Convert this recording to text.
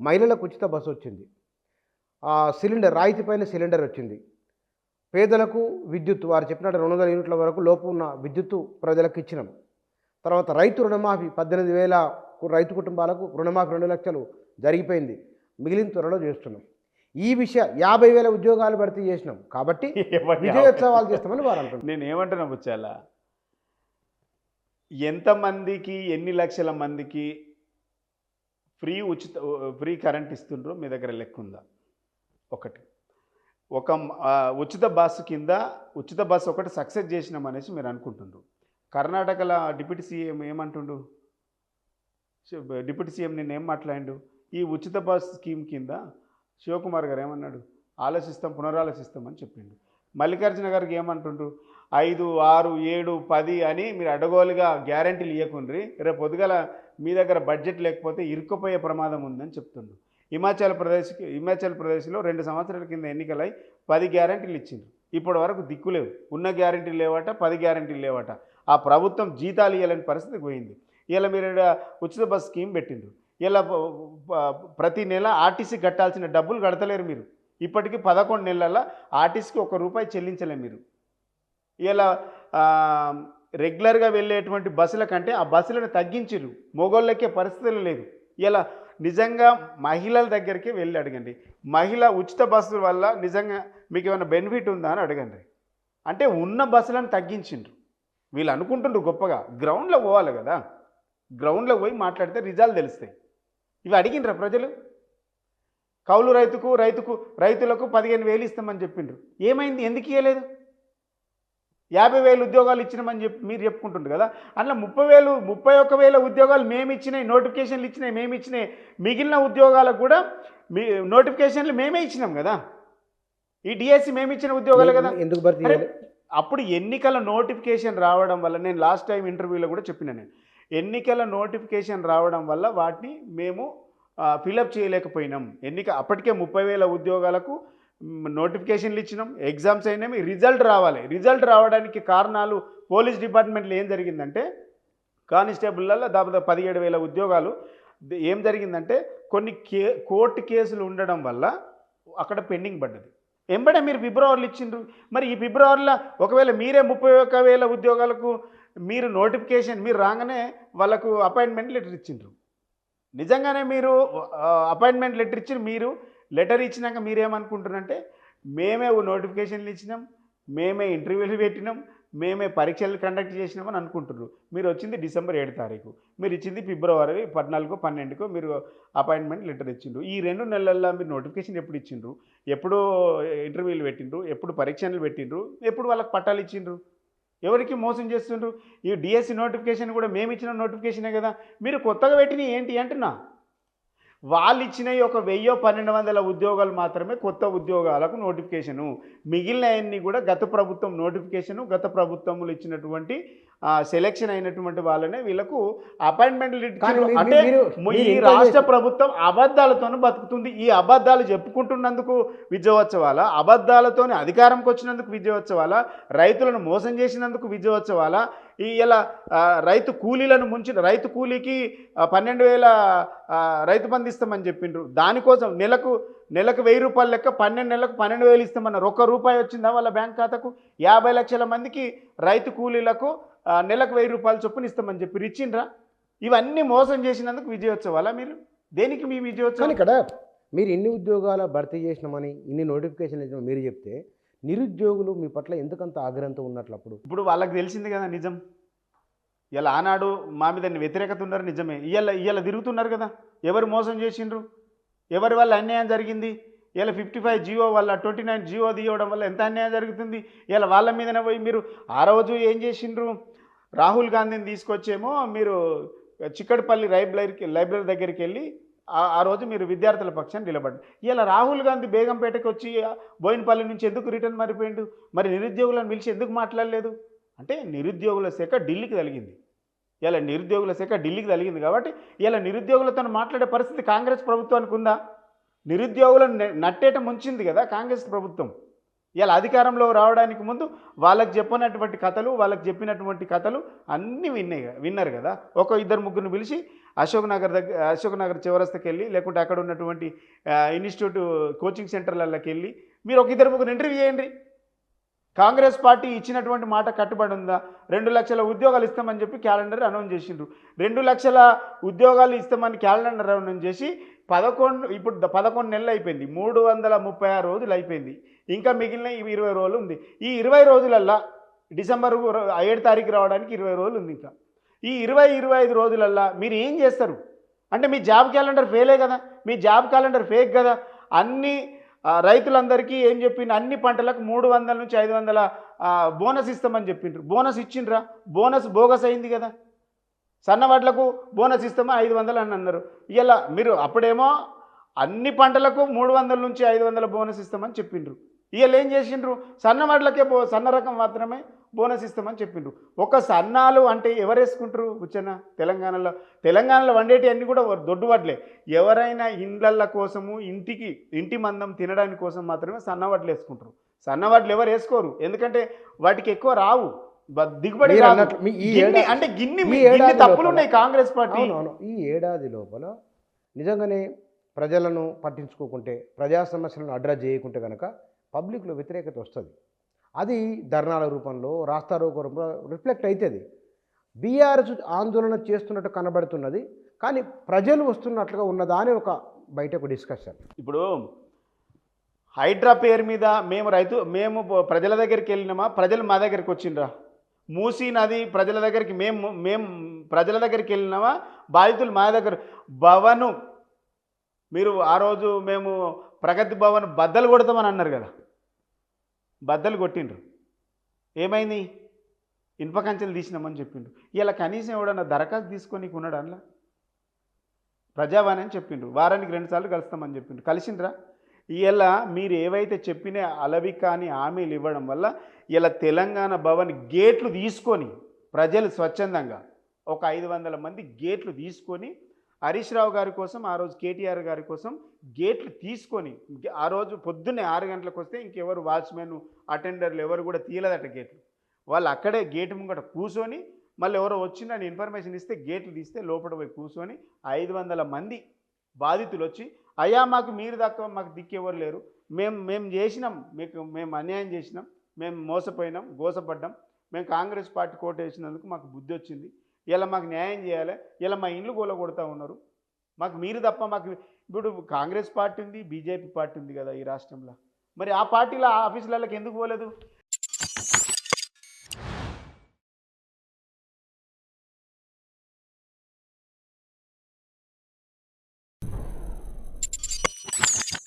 మహిళలకు ఉచిత బస్సు వచ్చింది. సిలిండర్ రాయితీ పైన సిలిండర్ వచ్చింది. పేదలకు విద్యుత్ వారు చెప్పినట్టు 200 యూనిట్ల వరకు లోపు ఉన్న విద్యుత్తు ప్రజలకు ఇచ్చినాం. తర్వాత రైతు రుణమాఫీ 18,000 రైతు కుటుంబాలకు రుణమాఫీ 2 లక్షలు జరిగిపోయింది. మిగిలిన త్వరలో చేస్తున్నాం. ఈ విషయ 50,000 ఉద్యోగాలు భర్తీ చేసినాం కాబట్టి విజయోత్సవాలు చేస్తామని వారు అంటున్నారు. నేను ఏమంటున్నా బుచ్చాల, ఎంతమందికి ఎన్ని లక్షల మందికి ఫ్రీ కరెంట్ ఇస్తుండ్రో మీ దగ్గర లెక్క ఉందా? ఒకటి ఉచిత బస్సు కింద ఉచిత బస్సు ఒకటి సక్సెస్ చేసినాం అనేసి మీరు అనుకుంటుండ్రు. కర్ణాటకలో డిప్యూటీ సీఎం ఏమంటుండు? డిప్యూటీ సీఎం నిన్న ఏం మాట్లాడిండు? ఈ ఉచిత బస్ స్కీమ్ కింద శివకుమార్ గారు ఏమన్నాడు? పునరాలోచిస్తామని చెప్పిండు. మల్లికార్జున గారికి ఏమంటుండ్రు? 5, 6, 7, 10 అని మీరు అడగోలుగా గ్యారంటీలు ఇవ్వకుండ్రి, రేపు పొద్దుగల మీ దగ్గర బడ్జెట్ లేకపోతే ఇరుక్కుపోయే ప్రమాదం ఉందని చెప్తుండ్రు. హిమాచల్ ప్రదేశ్లో 2 సంవత్సరాల కింద ఎన్నికలై 10 గ్యారంటీలు ఇచ్చిండ్రు. ఇప్పటి వరకు దిక్కులేవు. ఉన్న గ్యారంటీలు లేవట, 10 గ్యారంటీలు లేవట. ఆ ప్రభుత్వం జీతాలు ఇవ్వలేని పరిస్థితికి పోయింది. ఇలా మీరు ఉచిత బస్ స్కీమ్ పెట్టిండ్రు. ఇలా ప్రతి నెల ఆర్టీసీ కట్టాల్సిన డబ్బులు కడతలేరు మీరు. ఇప్పటికీ 11 నెలల ఆర్టీసీకి ₹1 చెల్లించలే మీరు. ఇలా రెగ్యులర్గా వెళ్ళేటువంటి బస్సుల కంటే ఆ బస్సులను తగ్గించిరు. మొగోళ్ళకే పరిస్థితులు లేదు. ఇలా నిజంగా మహిళల దగ్గరికి వెళ్ళి అడగండి. ఉచిత బస్సుల వల్ల నిజంగా మీకు ఏమైనా బెనిఫిట్ ఉందా అని అడగండి. అంటే ఉన్న బస్సులను తగ్గించిండ్రు. వీళ్ళు అనుకుంటుండ్రు గొప్పగా. గ్రౌండ్లో పోవాలి కదా, గ్రౌండ్లో పోయి మాట్లాడితే రిజల్ట్ తెలుస్తాయి. ఇవి అడిగినరా ప్రజలు? కౌలు రైతులకు 15,000 ఇస్తామని చెప్పిండ్రు. ఏమైంది? ఎందుకు ఇవ్వలేదు? 50,000 ఉద్యోగాలు ఇచ్చినామని మీరు చెప్పుకుంటుండ్రు కదా. అందులో 31,000 ఉద్యోగాలు మేము ఇచ్చినాయి, నోటిఫికేషన్లు ఇచ్చినాయి, మేము ఇచ్చినాయి. మిగిలిన ఉద్యోగాలకు కూడా నోటిఫికేషన్లు మేమే ఇచ్చినాం కదా. ఈ డిఎస్సి మేము ఇచ్చిన ఉద్యోగాలు కదా. ఎందుకు భర్తీ చేయాలి? అప్పుడు ఎన్నికల నోటిఫికేషన్ రావడం వల్ల, నేను లాస్ట్ టైం ఇంటర్వ్యూలో కూడా చెప్పిన, నేను ఎన్నికల నోటిఫికేషన్ రావడం వల్ల వాటిని మేము ఫిలప్ చేయలేకపోయినాం. అప్పటికే 30,000 ఉద్యోగాలకు నోటిఫికేషన్లు ఇచ్చినాం, ఎగ్జామ్స్ అయినాయి, రిజల్ట్ రావాలి. రిజల్ట్ రావడానికి కారణాలు పోలీస్ డిపార్ట్మెంట్లో ఏం జరిగిందంటే, కానిస్టేబుల్లలో దాదాపు 17,000 ఉద్యోగాలు ఏం జరిగిందంటే కొన్ని కోర్టు కేసులు ఉండడం వల్ల అక్కడ పెండింగ్ పడ్డది. ఎంబడే మీరు ఫిబ్రవరిలో ఇచ్చిండ్రు. మరి ఈ ఫిబ్రవరిలో ఒకవేళ మీరే 31,000 ఉద్యోగాలకు మీరు మీరు రాగానే వాళ్ళకు అపాయింట్మెంట్ లెటర్ ఇచ్చిండ్రు. నిజంగానే మీరు అపాయింట్మెంట్ లెటర్ ఇచ్చి లెటర్ ఇచ్చినాక మీరేమనుకుంటున్నారంటే, మేమే నోటిఫికేషన్లు ఇచ్చినాం, మేమే ఇంటర్వ్యూలు పెట్టినాం, మేమే పరీక్షలు కండక్ట్ చేసినామని అనుకుంటున్నారు. మీరు వచ్చింది డిసెంబర్ 7 తారీఖు, మీరు ఇచ్చింది ఫిబ్రవరి 14, 12కు మీరు అపాయింట్మెంట్ లెటర్ ఇచ్చిండ్రు. ఈ 2 నెలల్లో మీరు నోటిఫికేషన్ ఎప్పుడు ఇచ్చిండ్రు? ఎప్పుడు ఇంటర్వ్యూలు పెట్టిండ్రు? ఎప్పుడు పరీక్షలు పెట్టిండ్రు? ఎప్పుడు వాళ్ళకి పట్టాలు ఇచ్చిండ్రు? ఎవరికి మోసం చేస్తుండ్రు? ఈ డిఎస్సి నోటిఫికేషన్ కూడా మేము ఇచ్చిన నోటిఫికేషనే కదా. మీరు కొత్తగా పెట్టినవి ఏంటి అంటున్నా? వాళ్ళు ఇచ్చినవి ఒక 1,000-1,200 ఉద్యోగాలు మాత్రమే కొత్త ఉద్యోగాలకు నోటిఫికేషను. మిగిలినవన్నీ కూడా గత ప్రభుత్వం నోటిఫికేషను, గత ప్రభుత్వములు ఇచ్చినటువంటి సెలెక్షన్ అయినటువంటి వాళ్ళనే వీళ్ళకు అపాయింట్మెంట్లు ఇచ్చారు. అంటే ఈ రాష్ట్ర ప్రభుత్వం అబద్ధాలతో బతుకుతుంది. ఈ అబద్ధాలు చెప్పుకుంటున్నందుకు విజయోత్సవాలా? అబద్ధాలతోని అధికారంకి వచ్చినందుకు విజయోత్సవాలా? రైతులను మోసం చేసినందుకు విజయోత్సవాలా? ఇలా రైతు కూలీలను రైతు కూలీకి 12,000 రైతు బంధు ఇస్తామని చెప్పిండ్రు. దానికోసం నెలకు ₹1,000 లెక్క 12 నెలలకు 12,000 ఇస్తామన్నారు. ₹1 వచ్చిందా వాళ్ళ బ్యాంక్ ఖాతాకు? 50 లక్షల మందికి రైతు కూలీలకు నెలకు ₹1,000 చొప్పున ఇస్తామని చెప్పి ఇచ్చిండ్రా? ఇవన్నీ మోసం చేసినందుకు విజయోత్సవాలా మీరు? దేనికి మీ విజయోత్సవం? ఇక్కడ మీరు ఇన్ని ఉద్యోగాలు భర్తీ చేసినామని, ఇన్ని నోటిఫికేషన్లు ఇచ్చినామని మీరు చెప్తే, నిరుద్యోగులు మీ పట్ల ఎందుకంత ఆగ్రహంతో ఉన్నట్లు? ఇప్పుడు వాళ్ళకి తెలిసింది కదా నిజం. ఇలా ఆనాడు మా మీద వ్యతిరేకత ఉన్నారు, నిజమే. ఇవాళ తిరుగుతున్నారు కదా. ఎవరు మోసం చేసిండ్రు? ఎవరి వల్ల అన్యాయం జరిగింది? ఇలా 55 జీవో వల్ల 29 జీవో తీయడం వల్ల ఎంత అన్యాయం జరుగుతుంది? ఇలా వాళ్ళ మీదనే పోయి మీరు ఆ రోజు ఏం చేసిండ్రు? రాహుల్ గాంధీని తీసుకొచ్చేమో మీరు చిక్కడపల్లి లైబ్రరీ దగ్గరికి వెళ్ళి ఆ రోజు మీరు విద్యార్థుల పక్షాన్ని నిలబడి. ఇలా రాహుల్ గాంధీ బేగంపేటకి వచ్చి బోయినపల్లి నుంచి ఎందుకు రిటర్న్ మారిపోయిండు? మరి నిరుద్యోగులను పిలిచి ఎందుకు మాట్లాడలేదు? అంటే నిరుద్యోగుల శాఖ ఢిల్లీకి తగిలింది. ఇలా నిరుద్యోగుల శాఖ ఢిల్లీకి తగిలింది కాబట్టి ఇలా నిరుద్యోగులతో మాట్లాడే పరిస్థితి కాంగ్రెస్ ప్రభుత్వానికి ఉందా? నిరుద్యోగులను నట్టేట ముంచింది కదా కాంగ్రెస్ ప్రభుత్వం. ఇలా అధికారంలో రావడానికి ముందు వాళ్ళకి చెప్పినటువంటి కథలు అన్నీ విన్నారు కదా. ఒక ఇద్దరు ముగ్గురిని పిలిచి అశోక్ నగర్ చివరస్తకి వెళ్ళి, లేకుంటే అక్కడ ఉన్నటువంటి ఇన్స్టిట్యూట్ కోచింగ్ సెంటర్లకి వెళ్ళి మీరు ఒక ఇద్దరు ముగ్గురు ఇంటర్వ్యూ చేయండి. కాంగ్రెస్ పార్టీ ఇచ్చినటువంటి మాట కట్టుబడి ఉందా? 2 లక్షల ఉద్యోగాలు ఇస్తామని చెప్పి క్యాలెండర్ అనౌన్స్ చేసిండ్రు. 2 లక్షల ఉద్యోగాలు ఇస్తామని క్యాలెండర్ అనౌన్స్ చేసి 11 నెలలు అయిపోయింది. 336 రోజులు అయిపోయింది. ఇంకా మిగిలిన 20 రోజులు ఉంది. ఈ 20 రోజులల్లా డిసెంబర్ 7 తారీఖు రావడానికి 20 రోజులు ఉంది. ఇంకా ఈ 25 రోజులల్లా మీరు ఏం చేస్తారు? అంటే మీ జాబ్ క్యాలెండర్ ఫెయిలే కదా, మీ జాబ్ క్యాలెండర్ ఫేక్ కదా. అన్ని రైతులందరికీ ఏం చెప్పిండు? అన్ని పంటలకు 300 నుంచి 500 బోనస్ ఇస్తామని చెప్పిండ్రు. బోనస్ ఇచ్చిండ్రా? బోనస్ బోగస్ అయింది కదా. సన్నవడ్లకు బోనస్ ఇస్తామా 500 అని అన్నారు. ఇలా మీరు అప్పుడేమో అన్ని పంటలకు 300 నుంచి 500 బోనస్ ఇస్తామని చెప్పిండ్రు. వీళ్ళు ఏం చేసిండ్రు? సన్నవడ్లకే సన్న రకం మాత్రమే బోనస్ ఇస్తామని చెప్పిండ్రు. ఒక సన్నాలు అంటే ఎవరు వేసుకుంటారు? కూర్చొన్న తెలంగాణలో వండేటి అన్నీ కూడా దొడ్డు వడ్లే. ఎవరైనా ఇండ్లళ్ళ కోసము ఇంటి మందం తినడానికి కోసం మాత్రమే సన్నవడ్లు వేసుకుంటారు. సన్నవడ్లు ఎవరు వేసుకోరు, ఎందుకంటే వాటికి ఎక్కువ రావు, దిగుబడి అంటే గిన్ని తప్పులు ఉన్నాయి కాంగ్రెస్ పార్టీ. ఈ ఏడాది లోపల నిజంగానే ప్రజలను పట్టించుకోకుంటే, ప్రజా సమస్యలను అడ్రస్ చేయకుంటే కనుక పబ్లిక్లో వ్యతిరేకత వస్తుంది. అది ధర్నాల రూపంలో, రాస్తారోకో రూపంలో రిఫ్లెక్ట్ అవుతుంది. బీఆర్ఎస్ ఆందోళన చేస్తున్నట్టు కనబడుతున్నది, కానీ ప్రజలు వస్తున్నట్లుగా ఉన్నదా అని బయట డిస్కషన్. ఇప్పుడు హైడ్రా పేరు మీద మేము ప్రజల దగ్గరికి వెళ్ళినామా? ప్రజలు మా దగ్గరికి వచ్చిండ్రా? మూసీ నది ప్రజల దగ్గరికి మేము ప్రజల దగ్గరికి వెళ్ళినామా? బాధితులు మా దగ్గర భవను మీరు ఆ రోజు మేము ప్రగతి భవన్ బద్దలు కొడతామని అన్నారు కదా, బద్దలు కొట్టిండ్రు. ఏమైంది? ఇనుప కంచెలు తీసినామని చెప్పిండ్రు. ఇలా కనీసం ఎవడన్నా దరఖాస్తు తీసుకొని ఉన్నాడు? అందులో ప్రజావాణి అని చెప్పిండ్రు. వారానికి 2 సార్లు కలుస్తామని చెప్పిండ్రు. కలిసిండ్రా? ఇలా మీరు ఏవైతే చెప్పిన అలవి కానీ హామీలు ఇవ్వడం వల్ల ఇలా తెలంగాణ భవన్ గేట్లు తీసుకొని ప్రజలు స్వచ్ఛందంగా ఒక 500 మంది గేట్లు తీసుకొని హరీష్ రావు గారి కోసం, ఆ రోజు కేటీఆర్ గారి కోసం గేట్లు తీసుకొని, ఆ రోజు పొద్దున్నే 6 గంటలకు వస్తే ఇంకెవరు వాచ్మెన్ అటెండర్లు ఎవరు కూడా తీయలేదట గేట్లు. వాళ్ళు అక్కడే గేటు ముంగట కూర్చొని, మళ్ళీ ఎవరో వచ్చిందని ఇన్ఫర్మేషన్ ఇస్తే గేట్లు తీస్తే లోపల పోయి కూర్చొని 500 మంది బాధితులు వచ్చి, అయ్యా మాకు మీరు దక్క మాకు దిక్కెవరు లేరు, మేము చేసినాం, మేము అన్యాయం చేసినాం, మేము మోసపోయినాం, గోసపడ్డాం, మేము కాంగ్రెస్ పార్టీ కోట వేసినందుకు మాకు బుద్ధి వచ్చింది, ఇలా మాకు న్యాయం చేయాలి, ఇలా మా ఇండ్లు కొడతా ఉన్నారు, మాకు మీరు తప్ప మాకు. ఇప్పుడు కాంగ్రెస్ పార్టీ ఉంది, బీజేపీ పార్టీ ఉంది కదా ఈ రాష్ట్రంలో, మరి ఆ పార్టీల ఆఫీసులకి ఎందుకు పోలేదు?